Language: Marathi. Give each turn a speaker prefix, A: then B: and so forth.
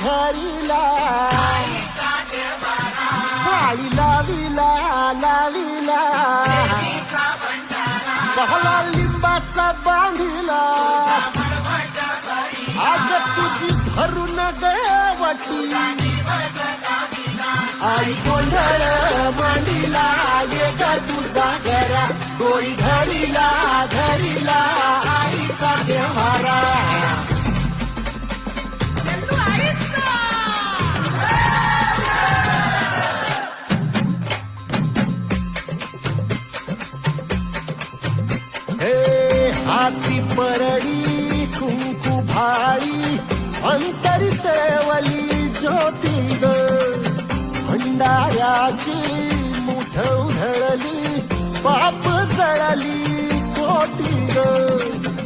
A: धरिला माळी लाविला लाविला बहला लिंबाचा बांधिला आज तुझी धरून गवटी आई गोंधळ मांडिला एक तुझा घरा डोळी धरिला धरिला आईचा देवारा हाती परडी कुंकू भाळी अंतरी सेवली ज्योती ग भंडाऱ्याची मुठ उधळली पाप जळली कोटी ग